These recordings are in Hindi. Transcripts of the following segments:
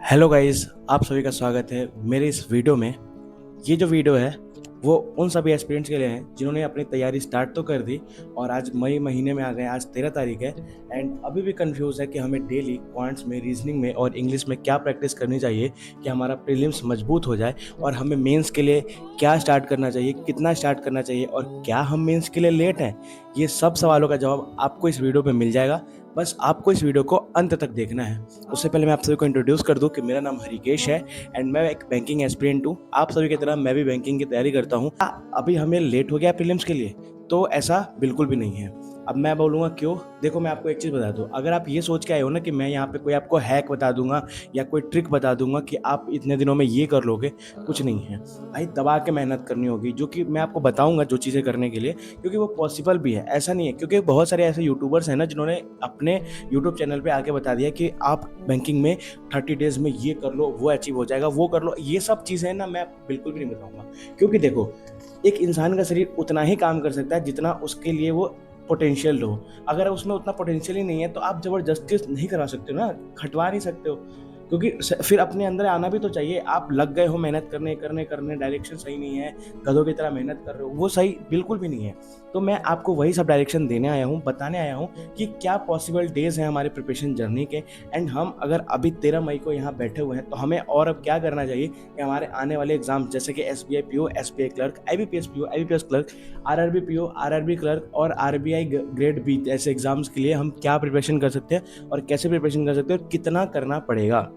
हेलो गाइस, आप सभी का स्वागत है मेरे इस वीडियो में। ये जो वीडियो है वो उन सभी एस्पिरेंट्स के लिए है जिन्होंने अपनी तैयारी स्टार्ट तो कर दी और आज मई महीने में आ गए। आज 13 तारीख है एंड अभी भी कंफ्यूज है कि हमें डेली क्वांट्स में, रीजनिंग में और इंग्लिश में क्या प्रैक्टिस करनी चाहिए कि हमारा प्रीलिम्स मजबूत हो जाए और हमें मेंस के लिए क्या स्टार्ट करना चाहिए, कितना स्टार्ट करना चाहिए और क्या हम मेंस के लिए लेट हैं। ये सब सवालों का जवाब आपको इस वीडियो में मिल जाएगा। बस आपको इस वीडियो को अंत तक देखना है। उससे पहले मैं आप सभी को इंट्रोड्यूस कर दूं कि मेरा नाम हरिकेश है एंड मैं एक बैंकिंग एस्पिरेंट हूँ। आप सभी की तरह मैं भी बैंकिंग की तैयारी करता हूँ। अभी हमें लेट हो गया प्रीलिम्स के लिए, तो ऐसा बिल्कुल भी नहीं है। अब मैं बोलूँगा क्यों। देखो, मैं आपको एक चीज़ बता दूँ, अगर आप ये सोच के आए हो ना कि मैं यहाँ पे कोई आपको हैक बता दूंगा या कोई ट्रिक बता दूंगा कि आप इतने दिनों में ये कर लोगे, कुछ नहीं है भाई। दबा के मेहनत करनी होगी, जो कि मैं आपको बताऊंगा जो चीज़ें करने के लिए, क्योंकि वो पॉसिबल भी है। ऐसा नहीं है, क्योंकि बहुत सारे ऐसे यूट्यूबर्स हैं ना जिन्होंने अपने यूट्यूब चैनल पे आके बता दिया कि आप बैंकिंग में 30 डेज में ये कर लो, वो अचीव हो जाएगा, वो कर लो। ये सब चीज़ें ना मैं बिल्कुल भी नहीं बताऊंगा, क्योंकि देखो, एक इंसान का शरीर उतना ही काम कर सकता है जितना उसके लिए वो पोटेंशियल हो। अगर उसमें उतना पोटेंशियल ही नहीं है तो आप ज़बरदस्ती नहीं करा सकते हो ना, खटवा नहीं सकते हो, क्योंकि फिर अपने अंदर आना भी तो चाहिए। आप लग गए हो मेहनत करने करने करने, डायरेक्शन सही नहीं है, गधों की तरह मेहनत कर रहे हो, वो सही बिल्कुल भी नहीं है। तो मैं आपको वही सब डायरेक्शन देने आया हूँ, बताने आया हूँ कि क्या पॉसिबल डेज हैं हमारे प्रिपरेशन जर्नी के। एंड हम अगर अभी 13 मई को यहाँ बैठे हुए हैं तो हमें और अब क्या करना चाहिए कि हमारे आने वाले एग्जाम जैसे कि SBI PO, SBI clerk, IBPS PO, IBPS clerk, RRB PO, RRB clerk और RBI ग्रेड बी ऐसे एग्जाम्स के लिए हम क्या प्रिपरेशन कर सकते हैं और कैसे प्रिपरेशन कर सकते हैं और कितना करना पड़ेगा।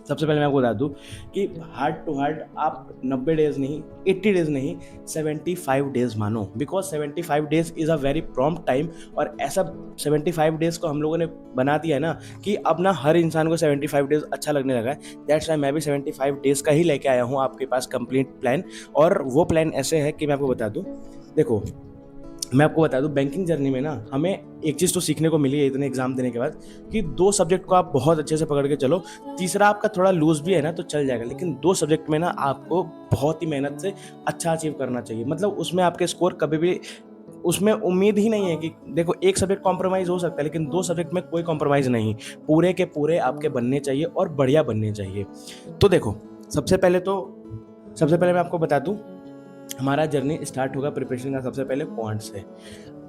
सबसे पहले मैं आपको बता दूं कि हार्ड टू हार्ड आप 90 डेज नहीं, 80 डेज नहीं, 75 डेज मानो, because 75 days is a very prompt time. और ऐसा 75 डेज को हम लोगों ने बना दिया है ना कि अब ना हर इंसान को 75 डेज अच्छा लगने लगा है। दैट्स वाई मैं भी 75 डेज का ही लेके आया हूँ आपके पास कंप्लीट प्लान। और वो प्लान ऐसे है कि मैं आपको बता दूँ, देखो, मैं आपको बता दूं, बैंकिंग जर्नी में ना हमें एक चीज़ तो सीखने को मिली है इतने एग्जाम देने के बाद, कि 2 सब्जेक्ट को आप बहुत अच्छे से पकड़ के चलो। तीसरा आपका थोड़ा लूज भी है ना तो चल जाएगा, लेकिन 2 सब्जेक्ट में ना आपको बहुत ही मेहनत से अच्छा अचीव करना चाहिए। मतलब उसमें आपके स्कोर कभी भी, उसमें उम्मीद ही नहीं है कि, देखो, एक सब्जेक्ट कॉम्प्रोमाइज़ हो सकता है लेकिन 2 सब्जेक्ट में कोई कॉम्प्रोमाइज़ नहीं। पूरे के पूरे आपके बनने चाहिए और बढ़िया बनने चाहिए। तो देखो, सबसे पहले तो सबसे पहले मैं आपको बता दूं, हमारा जर्नी स्टार्ट होगा प्रिपरेशन का सबसे पहले क्वांट से।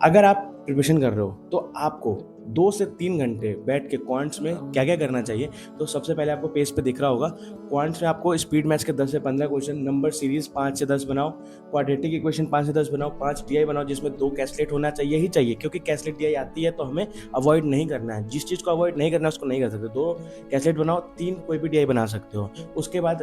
अगर आप प्रिपरेशन कर रहे हो तो आपको 2 से 3 घंटे बैठ के क्वांट्स में क्या क्या करना चाहिए। तो सबसे पहले आपको पेज पे दिख रहा होगा, क्वांट्स में आपको स्पीड मैथ्स के 10 से 15 क्वेश्चन, नंबर सीरीज 5 से 10 बनाओ, क्वाड्रेटिक इक्वेशन 5 से 10 बनाओ, 5 DI बनाओ जिसमें 2 कैसलेट होना चाहिए ही चाहिए, क्योंकि कैसलेट DI आती है तो हमें अवॉइड नहीं करना है। जिस चीज़ को अवॉइड नहीं करना है उसको नहीं कर सकते। 2 कैसलेट बनाओ, 3 कोई भी DI बना सकते हो। उसके बाद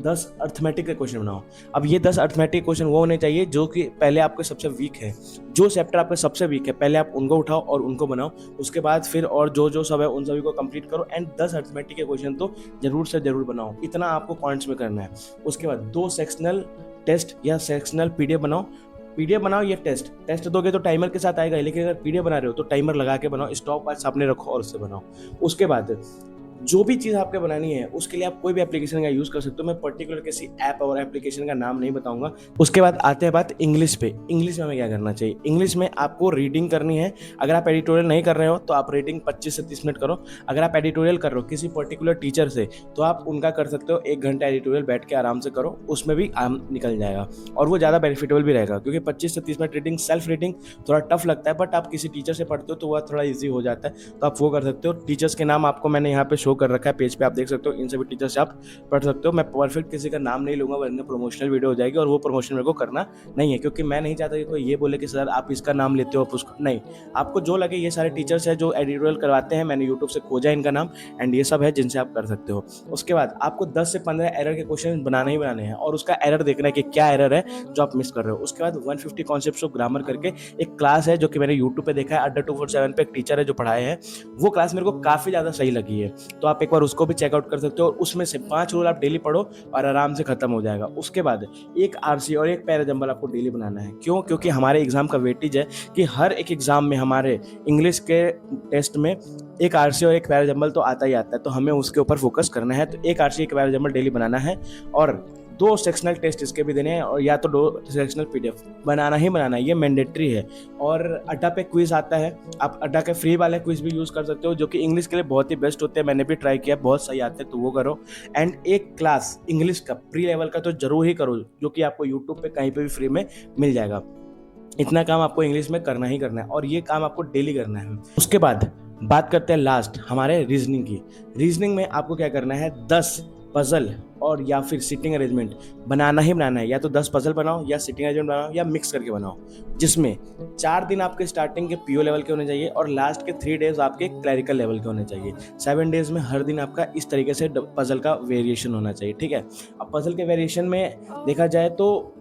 10 अर्थमेटिक के क्वेश्चन बनाओ। अब ये 10 अर्थमेटिक क्वेश्चन वो होने चाहिए जो कि पहले आपके सबसे वीक है, जो चैप्टर आपके सबसे वीक है पहले आप उनको उठाओ और उनको बनाओ। उसके बाद फिर और जो जो सब है उन सभी को कंप्लीट करो एंड 10 अर्थमेटिक के क्वेश्चन तो जरूर से जरूर बनाओ। इतना आपको पॉइंट्स में करना है। उसके बाद 2 सेक्शनल टेस्ट या सेक्शनल PDF बनाओ। PDF बनाओ, ये टेस्ट दोगे तो टाइमर के साथ आएगा, लेकिन अगर PDF बना रहे हो तो टाइमर लगा के बनाओ, स्टॉप वॉच सामने रखो और उससे बनाओ। उसके बाद जो भी चीज़ आपके बनानी है उसके लिए आप कोई भी एप्लीकेशन का यूज़ कर सकते हो। मैं पर्टिकुलर किसी ऐप और एप्लीकेशन का नाम नहीं बताऊंगा। उसके बाद आते हैं बात इंग्लिश पे। इंग्लिश में हमें क्या करना चाहिए। इंग्लिश में आपको रीडिंग करनी है। अगर आप एडिटोरियल नहीं कर रहे हो तो आप रीडिंग 25 से 30 मिनट करो। अगर आप एडिटोरियल कर रहे हो किसी पर्टिकुलर टीचर से तो आप उनका कर सकते हो 1 घंटा एडिटोरियल बैठ के आराम से करो, उसमें भी आम निकल जाएगा और वो ज़्यादा बेनिफिटेबल भी रहेगा, क्योंकि 25 से 30 मिनट रीडिंग, सेल्फ रीडिंग थोड़ा टफ लगता है, बट आप किसी टीचर से पढ़ते हो तो वह थोड़ा ईजी हो जाता है, तो आप वो कर सकते हो। टीचर्स के नाम आपको मैंने यहाँ पे शो कर रखा है, पेज पे आप देख सकते हो। इन सभी टीचर से आप पढ़ सकते हो। मैं परफेक्ट किसी का नाम नहीं लूंगा वरना प्रमोशनल वीडियो हो जाएगी और वो प्रमोशन मेरे को करना नहीं है, क्योंकि मैं नहीं चाहता कि कोई ये बोले कि सर आप इसका नाम लेते हो आप उसका नहीं। आपको जो लगे, ये सारे टीचर्स हैं जो एडिटोरियल करवाते हैं, मैंने यूट्यूब से खोजा इनका नाम एंड ये सब है जिनसे आप कर सकते हो। उसके बाद आपको 10 से 15 एरर के क्वेश्चन बनाने ही बनाने हैं और उसका एरर देखना है कि क्या एरर है जो आप मिस कर रहे हो। उसके बाद 150 कॉन्सेप्ट्स ऑफ ग्रामर करके एक क्लास है जो कि मैंने यूट्यूब पे देखा है, अड्डा 247 पे एक टीचर है जो पढ़ाए हैं। वो क्लास मेरे को काफ़ी ज़्यादा सही लगी है, तो आप एक बार उसको भी चेकआउट कर सकते हो। उसमें से 5 रूल आप डेली पढ़ो और आराम से खत्म हो जाएगा। उसके बाद एक RC और एक पैराजंबल आपको डेली बनाना है। क्यों? क्योंकि हमारे एग्जाम का वेटेज है कि हर एक एग्जाम में हमारे इंग्लिश के टेस्ट में एक RC और एक पैराजंबल तो आता ही आता है, तो हमें उसके ऊपर फोकस करना है। तो एक RC एक पैराजंबल डेली बनाना है और 2 सेक्शनल टेस्ट इसके भी देने हैं, और या तो 2 सेक्शनल पीडीएफ बनाना ही बनाना है, ये मैंडेटरी है। और अड्डा पे क्विज आता है, आप अड्डा के फ्री वाले क्विज भी यूज़ कर सकते हो, जो कि इंग्लिश के लिए बहुत ही बेस्ट होते हैं। मैंने भी ट्राई किया, बहुत सही आते हैं, तो वो करो। एंड एक क्लास इंग्लिश का प्री लेवल का तो जरूर ही करो, जो कि आपको यूट्यूब पे कहीं पे भी फ्री में मिल जाएगा। इतना काम आपको इंग्लिश में करना ही करना है, और ये काम आपको डेली करना है। उसके बाद बात करते हैं लास्ट हमारे रीजनिंग की। रीजनिंग में आपको क्या करना है, 10 पजल और या फिर सिटिंग अरेंजमेंट बनाना ही बनाना है। या तो 10 पजल बनाओ, या सिटिंग अरेंजमेंट बनाओ, या मिक्स करके बनाओ, जिसमें 4 दिन आपके स्टार्टिंग के पीओ लेवल के होने चाहिए और लास्ट के 3 डेज आपके क्लैरिकल लेवल के होने चाहिए। 7 डेज में हर दिन आपका इस तरीके से पजल का वेरिएशन होना चाहिए, ठीक है। अब पजल के वेरिएशन में देखा जाए तो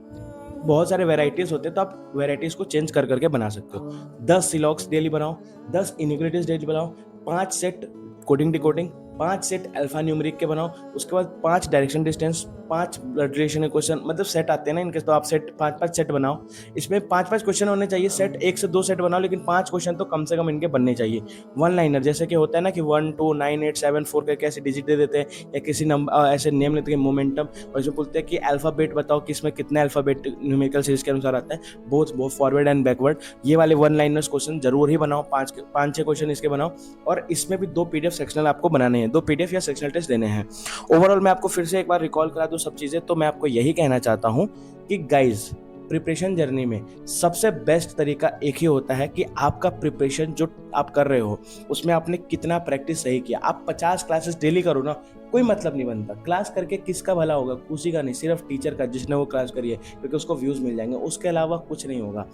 बहुत सारे वेराइटीज़ होते हैं, तो आप वेराइटीज़ को चेंज कर करके बना सकते हो। 10 सिलॉक्स डेली बनाओ, 10 इनिक्विटीज डेली बनाओ, 5 set coding decoding, 5 set alpha numeric के बनाओ। उसके बाद 5 direction distance, 5 blood relation question, मतलब सेट आते हैं ना इनके, तो आप सेट 5-5 सेट बनाओ। इसमें 5-5 क्वेश्चन होने चाहिए। सेट 1 से 2 सेट बनाओ, लेकिन 5 क्वेश्चन तो कम से कम इनके बनने चाहिए। वन लाइनर, जैसे कि होता है ना कि 1 2 9 8 7 4 करके ऐसे डिजिट दे देते हैं, या किसी नंबर ऐसे नेम लेते हैं मोमेंटम, और इसमें बोलते हैं कि अल्फाबेट बताओ कि इसमें कितने अल्फाबेट न्यूमेरिकल सीरीज के अनुसार आता है, बोथ फॉरवर्ड एंड बैकवर्ड। ये वाले वन लाइनर्स क्वेश्चन जरूर ही बनाओ, 5-6 क्वेश्चन इसके बनाओ। और इसमें भी 2 पीडीएफ सेक्शनल आपको बनाने हैं, 2 पीडीएफ या सेक्शनल टेस्ट देने हैं। ओवरऑल मैं आपको फिर से एक बार रिकॉल करा दूं सब चीज़ें, तो मैं आपको यही कहना चाहता हूं कि गाइज, प्रिपरेशन जर्नी में सबसे बेस्ट तरीका एक ही होता है कि आपका प्रिपरेशन जो आप कर रहे हो उसमें आपने कितना प्रैक्टिस सही किया। आप 50 क्लासेस डेली करो ना, कोई मतलब नहीं बनता। क्लास करके किसका भला होगा, किसी का नहीं, सिर्फ टीचर का जिसने वो क्लास करी है, क्योंकि उसको व्यूज मिल जाएंगे, उसके अलावा कुछ नहीं होगा।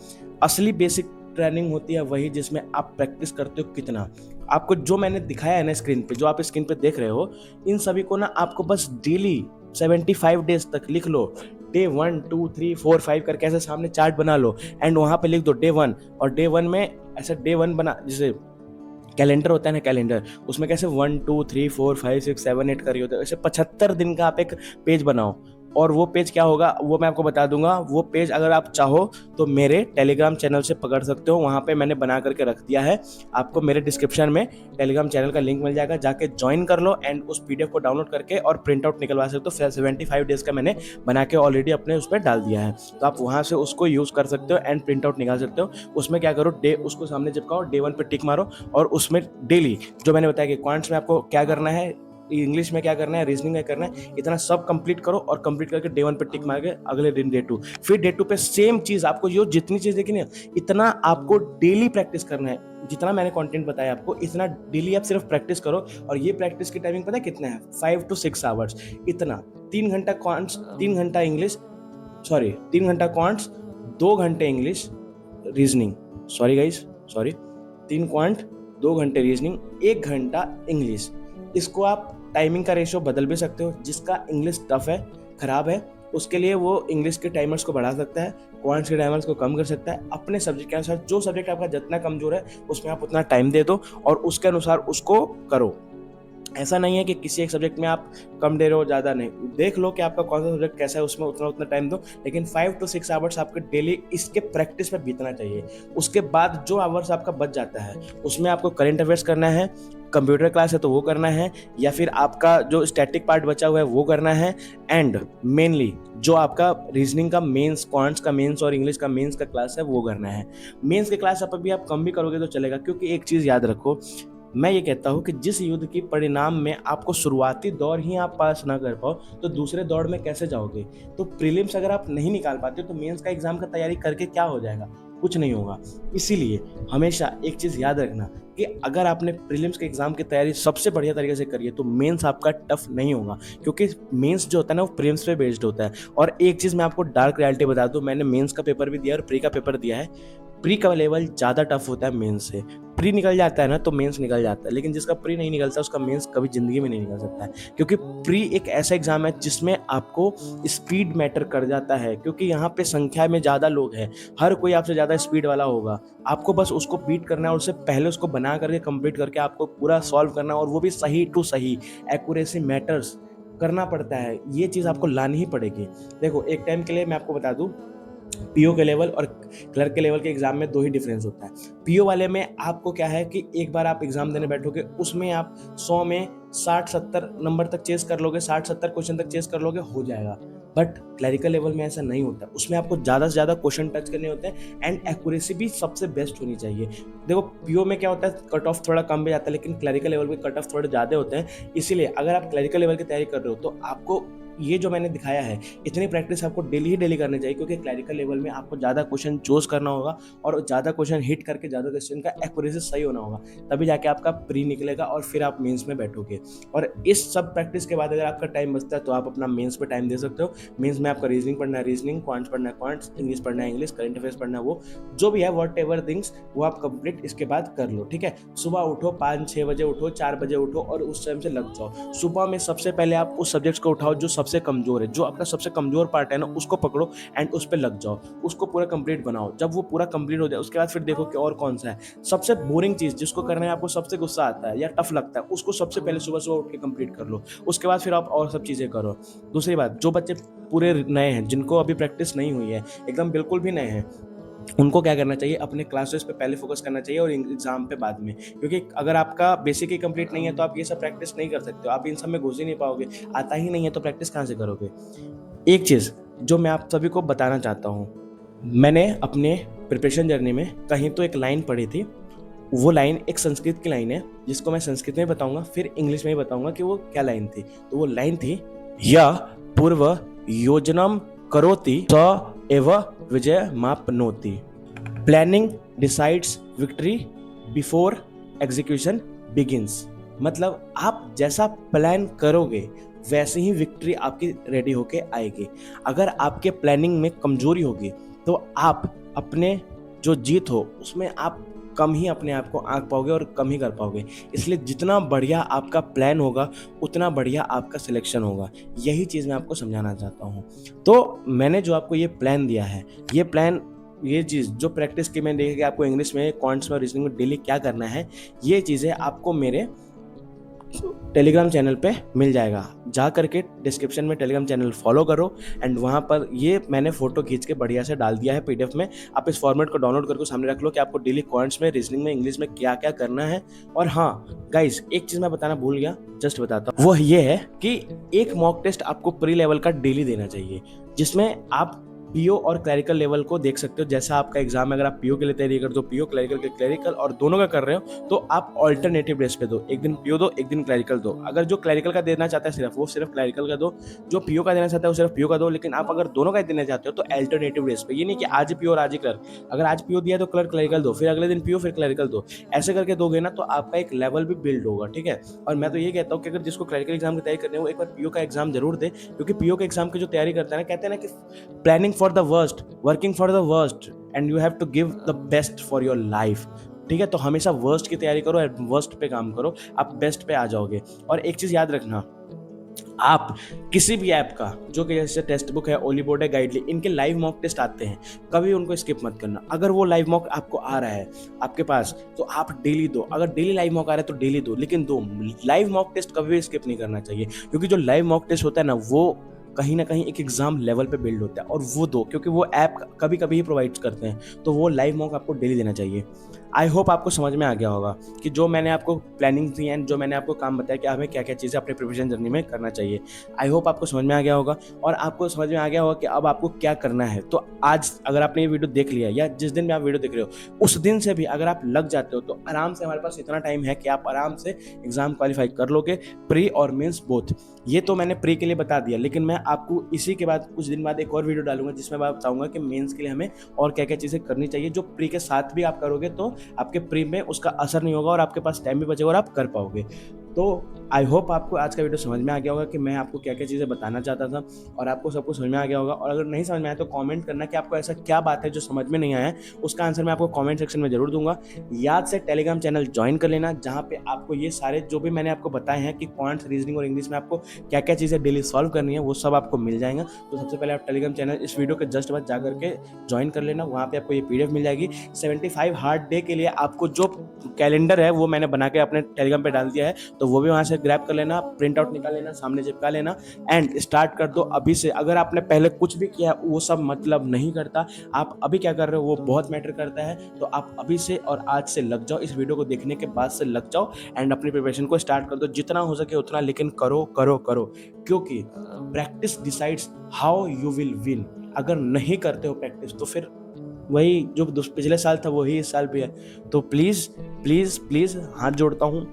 असली बेसिक ट्रेनिंग होती है वही जिसमें आप प्रैक्टिस करते हो कितना। आपको जो मैंने दिखाया है ना स्क्रीन पे, जो आप स्क्रीन पे देख रहे हो, इन सभी को ना आपको बस डेली 75 डेज तक लिख लो। डे 1 2 3 4 5 करके ऐसे सामने चार्ट बना लो, एंड वहां पे लिख दो डे 1। और डे 1 में ऐसा डे 1 बना, जैसे कैलेंडर होता है ना, कैलेंडर, उसमें कैसे 1 2 3 4 5 6 7 8 कर रही होते हैं, ऐसे 75 दिन का आप एक पेज बनाओ। और वो पेज क्या होगा वो मैं आपको बता दूंगा। वो पेज अगर आप चाहो तो मेरे टेलीग्राम चैनल से पकड़ सकते हो, वहाँ पे मैंने बना करके रख दिया है। आपको मेरे डिस्क्रिप्शन में टेलीग्राम चैनल का लिंक मिल जाएगा, जाके ज्वाइन कर लो एंड उस पीडीएफ को डाउनलोड करके और प्रिंट आउट निकलवा सकते हो। 75 डेज का मैंने बना के ऑलरेडी अपने उस पर डाल दिया है, तो आप वहाँ से उसको यूज़ कर सकते हो एंड प्रिंट आउट निकाल सकते हो। उसमें क्या करो, डे उसको सामने चिपकाओ, डे 1 पे टिक मारो, और उसमें डेली जो मैंने बताया कि क्वांट्स में आपको क्या करना है, इंग्लिश में क्या करना है, रीजनिंग में करना है, इतना सब कंप्लीट करो। और कंप्लीट करके डे 1 पे टिक मार के अगले दिन डे 2, फिर डे 2 पे सेम चीज। आपको जो जितनी चीज देखी ना, इतना आपको डेली प्रैक्टिस करना है। जितना मैंने कंटेंट बताया आपको, इतना डेली आप सिर्फ प्रैक्टिस करो। और ये प्रैक्टिस की टाइमिंग पता है कितना है, 5 to 6 आवर्स। इतना 3 घंटा क्वांट्स, 3 घंटा इंग्लिश, 3 घंटा क्वांट्स, 2 घंटे इंग्लिश रीजनिंग, सॉरी 3 क्वांट, 2 घंटे रीजनिंग, 1 घंटा इंग्लिश। इसको आप टाइमिंग का रेशियो बदल भी सकते हो। जिसका इंग्लिश टफ है, खराब है, उसके लिए वो इंग्लिश के टाइमर्स को बढ़ा सकता है, क्वांट्स के टाइमर्स को कम कर सकता है। अपने सब्जेक्ट के अनुसार, जो सब्जेक्ट आपका जितना कमजोर है उसमें आप उतना टाइम दे दो और उसके अनुसार उसको करो। ऐसा नहीं है कि किसी एक सब्जेक्ट में आप कम दे रहे हो, ज़्यादा नहीं। देख लो कि आपका कौन सा सब्जेक्ट कैसा है, उसमें उतना टाइम दो, लेकिन 5 to 6 आवर्स आपके डेली इसके प्रैक्टिस पे बीतना चाहिए। उसके बाद जो आवर्स आपका बच जाता है उसमें आपको करंट अफेयर्स करना है, कंप्यूटर क्लास है तो वो करना है, या फिर आपका जो स्टैटिक पार्ट बचा हुआ है वो करना है। एंड मेनली जो आपका रीजनिंग का मेंस, क्वांट्स का मेंस और इंग्लिश का मेंस का क्लास है वो करना है। मेंस के क्लास आप अभी आप कम भी करोगे तो चलेगा, क्योंकि एक चीज़ याद रखो, मैं ये कहता हूँ कि जिस युद्ध की परिणाम में आपको शुरुआती दौर ही आप पास ना कर पाओ तो दूसरे दौर में कैसे जाओगे। तो प्रीलिम्स अगर आप नहीं निकाल पाते तो मेंस का एग्जाम का तैयारी करके क्या हो जाएगा, कुछ नहीं होगा। इसीलिए हमेशा एक चीज़ याद रखना कि अगर आपने प्रीलिम्स के एग्जाम की तैयारी सबसे बढ़िया तरीके से करी है तो मेंस आपका टफ नहीं होगा, क्योंकि मेंस जो होता है ना वो प्रीलिम्स पे बेस्ड होता है। और एक चीज़ मैं आपको डार्क रियलिटी बता दूं, मैंने मेंस का पेपर भी दिया और प्री का पेपर दिया है। प्री का लेवल ज़्यादा टफ होता है मेंस से। प्री निकल जाता है ना तो मेंस निकल जाता है, लेकिन जिसका प्री नहीं निकलता उसका मेंस कभी जिंदगी में नहीं निकल सकता है, क्योंकि प्री एक ऐसा एग्जाम है जिसमें आपको स्पीड मैटर कर जाता है, क्योंकि यहाँ पे संख्या में ज़्यादा लोग हैं, हर कोई आपसे ज़्यादा स्पीड वाला होगा। आपको बस उसको बीट करना है और उससे पहले उसको बना करके कंप्लीट करके आपको पूरा सॉल्व करना है, और वो भी सही टू सही। एक्यूरेसी मैटर्स करना पड़ता है, ये चीज़ आपको लानी ही पड़ेगी। देखो एक टाइम के लिए मैं आपको बता दूं, पीओ के लेवल और क्लर्क के लेवल के एग्जाम में 2 ही डिफरेंस होता है। पीओ वाले में आपको क्या है कि एक बार आप एग्जाम देने बैठोगे उसमें आप 100 में 60-70 नंबर तक चेस कर लोगे, 60-70 क्वेश्चन तक चेस कर लोगे, हो जाएगा। बट क्लरिकल लेवल में ऐसा नहीं होता, उसमें आपको ज़्यादा से ज़्यादा क्वेश्चन टच करने होते हैं एंड एक्यूरेसी भी सबसे बेस्ट होनी चाहिए। देखो पीओ में क्या होता है, कट ऑफ थोड़ा कम भी जाता है, लेकिन क्लरिकल लेवल में कट ऑफ थोड़े ज़्यादा होते हैं। इसीलिए अगर आप क्लरिकल लेवल की तैयारी कर रहे हो तो आपको ये जो मैंने दिखाया है इतनी प्रैक्टिस आपको डेली ही डेली करनी चाहिए, क्योंकि क्लरिकल लेवल में आपको ज़्यादा क्वेश्चन चूज करना होगा और ज़्यादा क्वेश्चन हिट करके ज़्यादा क्वेश्चन का एक्यूरेसी सही होना होगा, तभी जाके आपका प्री निकलेगा और फिर आप मेंस में बैठोगे। और इस सब प्रैक्टिस के बाद अगर आपका टाइम बचता है तो आप अपना मेंस पे टाइम दे सकते हो। मेंस में आपका रीजनिंग पढ़ना है रीजनिंग, क्वांट्स पढ़ना है क्वांट्स, इंग्लिश पढ़ना है इंग्लिश, करंट अफेयर्स पढ़ना है, वो जो भी है वॉट एवर थिंग्स वो आप कंप्लीट इसके बाद कर लो। ठीक है, सुबह उठो 5-6 बजे उठो, 4 बजे उठो और उस टाइम से लग जाओ। सुबह में सबसे पहले आप उस सब्जेक्ट्स को उठाओ जो सबसे कमजोर है, जो आपका सबसे कमजोर पार्ट है ना उसको पकड़ो एंड उस पर लग जाओ, उसको पूरा कंप्लीट बनाओ। जब वो पूरा कंप्लीट हो जाए उसके बाद फिर देखो कि और कौन सा है सबसे बोरिंग चीज जिसको करने में आपको सबसे गुस्सा आता है या टफ लगता है, उसको सबसे पहले सुबह सुबह उठ के कंप्लीट कर लो। उसके बाद फिर आप और सब चीजें करो। दूसरी बात, जो बच्चे पूरे नए हैं, जिनको अभी प्रैक्टिस नहीं हुई है, एकदम बिल्कुल भी नए हैं, उनको क्या करना चाहिए, अपने क्लासेस पे पहले फोकस करना चाहिए और एग्जाम पे बाद में। क्योंकि अगर आपका बेसिक ही कंप्लीट नहीं है तो आप ये सब प्रैक्टिस नहीं कर सकते हो, आप इन सब में घुस ही नहीं पाओगे। आता ही नहीं है तो प्रैक्टिस कहाँ से करोगे। एक चीज़ जो मैं आप सभी को बताना चाहता हूँ, मैंने अपने प्रिपरेशन जर्नी में कहीं तो एक लाइन पढ़ी थी, वो लाइन एक संस्कृत की लाइन है जिसको मैं संस्कृत में बताऊंगा फिर इंग्लिश में ही बताऊंगा कि वो क्या लाइन थी। तो वो लाइन थी, या पूर्व योजनम करोति स एव विजय मापनोति, planning decides victory before execution begins. मतलब आप जैसा प्लान करोगे वैसे ही विक्ट्री आपकी रेडी होके आएगी। अगर आपके प्लानिंग में कमजोरी होगी तो आप अपने जो जीत हो उसमें आप कम ही अपने आप को आंक पाओगे और कम ही कर पाओगे। इसलिए जितना बढ़िया आपका प्लान होगा उतना बढ़िया आपका सिलेक्शन होगा। यही चीज़ मैं आपको समझाना चाहता हूँ। तो मैंने जो आपको ये प्लान दिया है, ये प्लान, ये चीज़ जो प्रैक्टिस की मैंने देखी कि आपको इंग्लिश में, क्वांट्स में, रीजनिंग में डेली क्या करना है, ये चीज़ें आपको मेरे टेलीग्राम चैनल पे मिल जाएगा। जा करके डिस्क्रिप्शन में टेलीग्राम चैनल फॉलो करो एंड वहाँ पर ये मैंने फोटो खींच के बढ़िया से डाल दिया है पीडीएफ में। आप इस फॉर्मेट को डाउनलोड करके सामने रख लो कि आपको डेली क्वांट्स में, रीजनिंग में, इंग्लिश में क्या क्या करना है। और हाँ गाइज, एक चीज़ मैं बताना भूल गया, जस्ट बताता हूँ, वो ये है कि एक मॉक टेस्ट आपको प्री लेवल का डेली देना चाहिए, जिसमें आप पीओ और क्लरिकल लेवल को देख सकते हो। जैसा आपका एग्जाम है, अगर आप पीओ के लिए तैयारी करते हो पीओ, क्लरिकल के क्लरिकल, और दोनों का कर रहे हो तो आप ऑल्टरनेटिव डेज पे दो, एक दिन पीओ दो एक दिन क्लरिकल दो। अगर जो क्लरिकल का देना चाहता है सिर्फ वो सिर्फ क्लरिकल का दो, जो पीओ का देना चाहता है वो सिर्फ पीओ का दो। लेकिन आप अगर दोनों का देना चाहते हो तो अल्टरनेटिव डेज पे, ये नहीं कि आज पीओ और आज ही क्लर्क। अगर आज पीओ दिया तो क्लरिकल दो, फिर अगले दिन पीओ फिर क्लरिकल दो, ऐसे करके दोगे ना तो आपका एक लेवल भी बिल्ड होगा। ठीक है, और मैं तो ये कहता हूँ कि अगर जिसको क्लरिकल एग्जाम की तैयारी करनी है वो एक बार पीओ का एग्जाम जरूर दे, क्योंकि पीओ के एग्जाम की जो तैयारी करता है ना, कहते हैं ना कि planning for the worst, working for the worst and you have to give the best for your life. ठीक है, तो हमेशा वर्स्ट की तैयारी करो, वर्स्ट पे काम करो, आप बेस्ट पे आ जाओगे। और एक चीज याद रखना, आप किसी भी ऐप का, जो कि जैसे टेक्स्ट बुक है, ओली बोर्ड है, गाइडली, इनके लाइव मॉक टेस्ट आते हैं, कभी उनको स्किप मत करना। अगर वो लाइव मॉक आपको आ रहा है आपके पास तो आप डेली दो। अगर डेली लाइव मॉक आ रहा है तो डेली दो, लेकिन दो। लाइव मॉक टेस्ट कभी भी स्किप नहीं करना चाहिए, क्योंकि जो लाइव मॉक टेस्ट होता है ना वो कहीं ना कहीं एक एग्जाम लेवल पे बिल्ड होता है, और वो दो, क्योंकि वो ऐप कभी कभी ही प्रोवाइड करते हैं, तो वो लाइव मॉक आपको डेली देना चाहिए। आई होप आपको समझ में आ गया होगा कि जो मैंने आपको प्लानिंग थी एंड जो मैंने आपको काम बताया कि हमें क्या क्या चीज़ें अपने प्रिपरेशन जर्नी में करना चाहिए। आई होप आपको समझ में आ गया होगा, और आपको समझ में आ गया होगा कि अब आपको क्या करना है। तो आज अगर आपने ये वीडियो देख लिया, या जिस दिन भी आप वीडियो देख रहे हो उस दिन से भी अगर आप लग जाते हो तो आराम से, हमारे पास इतना टाइम है कि आप आराम से एग्जाम क्वालिफाई कर लोगे, प्री और मेंस बोथ। ये तो मैंने प्री के लिए बता दिया, लेकिन मैं आपको इसी के बाद कुछ दिन बाद एक और वीडियो डालूंगा जिसमें मैं बताऊंगा कि मेंस के लिए हमें और क्या क्या चीज़ें करनी चाहिए, जो प्री के साथ भी आप करोगे तो आपके प्री में उसका असर नहीं होगा और आपके पास टाइम भी बचेगा और आप कर पाओगे। तो आई होप आपको आज का वीडियो समझ में आ गया होगा कि मैं आपको क्या क्या चीज़ें बताना चाहता था, और आपको सब कुछ समझ में आ गया होगा। और अगर नहीं समझ में आया तो कमेंट करना कि आपको ऐसा क्या बात है जो समझ में नहीं आया है, उसका आंसर मैं आपको कमेंट सेक्शन में जरूर दूंगा। याद से टेलीग्राम चैनल ज्वाइन कर लेना, जहाँ पे आपको ये सारे जो भी मैंने आपको बताए हैं कि क्वांट्स, रीजनिंग और इंग्लिश में आपको क्या क्या चीज़ें डेली सॉल्व करनी है, वो सब आपको मिल जाएगा। तो सबसे पहले आप टेलीग्राम चैनल इस वीडियो के जस्ट बाद जा करके ज्वाइन कर लेना, वहाँ पे आपको ये पीडीएफ मिल जाएगी। 75 हार्ड डे के लिए आपको जो कैलेंडर है वो मैंने बना के अपने टेलीग्राम पे डाल दिया है, तो वो भी वहाँ से ग्रैब कर लेना, प्रिंट आउट निकाल लेना, सामने चिपका लेना एंड स्टार्ट कर दो अभी से। अगर आपने पहले कुछ भी किया वो सब मतलब नहीं करता, आप अभी क्या कर रहे हो वो बहुत मैटर करता है। तो आप अभी से और आज से लग जाओ, इस वीडियो को देखने के बाद से लग जाओ एंड अपनी प्रिपरेशन को स्टार्ट कर दो जितना हो सके उतना, लेकिन करो करो करो, क्योंकि practice decides how you will win. अगर नहीं करते हो प्रैक्टिस तो फिर वही जो पिछले साल था वही इस साल भी है। तो प्लीज़ प्लीज़ प्लीज़ हाथ जोड़ता हूँ,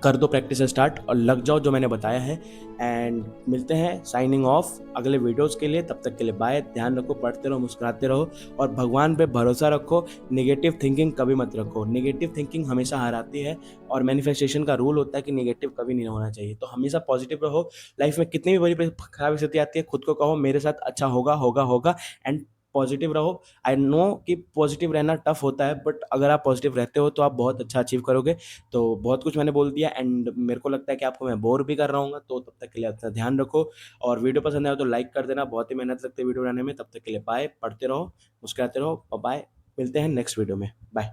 कर दो प्रैक्टिस स्टार्ट और लग जाओ जो मैंने बताया है। एंड मिलते हैं साइनिंग ऑफ अगले वीडियोस के लिए, तब तक के लिए बाय। ध्यान रखो, पढ़ते रहो, मुस्कुराते रहो और भगवान पे भरोसा रखो। नेगेटिव थिंकिंग कभी मत रखो, नेगेटिव थिंकिंग हमेशा हराती है और मैनिफेस्टेशन का रूल होता है कि नेगेटिव कभी नहीं होना चाहिए। तो हमेशा पॉजिटिव रहो। लाइफ में कितनी भी बड़ी खराब स्थिति आती है, खुद को कहो मेरे साथ अच्छा होगा होगा होगा एंड पॉजिटिव रहो। आई नो कि पॉजिटिव रहना टफ होता है, बट अगर आप पॉजिटिव रहते हो तो आप बहुत अच्छा अचीव करोगे। तो बहुत कुछ मैंने बोल दिया एंड मेरे को लगता है कि आपको मैं बोर भी कर रहा हूँ, तो तब तक के लिए अपना ध्यान रखो और वीडियो पसंद आए तो लाइक कर देना। बहुत ही मेहनत लगती है वीडियो बनाने में। तब तक के लिए बाय, पढ़ते रहो, मुस्कुराते रहो, बाय। मिलते हैं नेक्स्ट वीडियो में, बाय।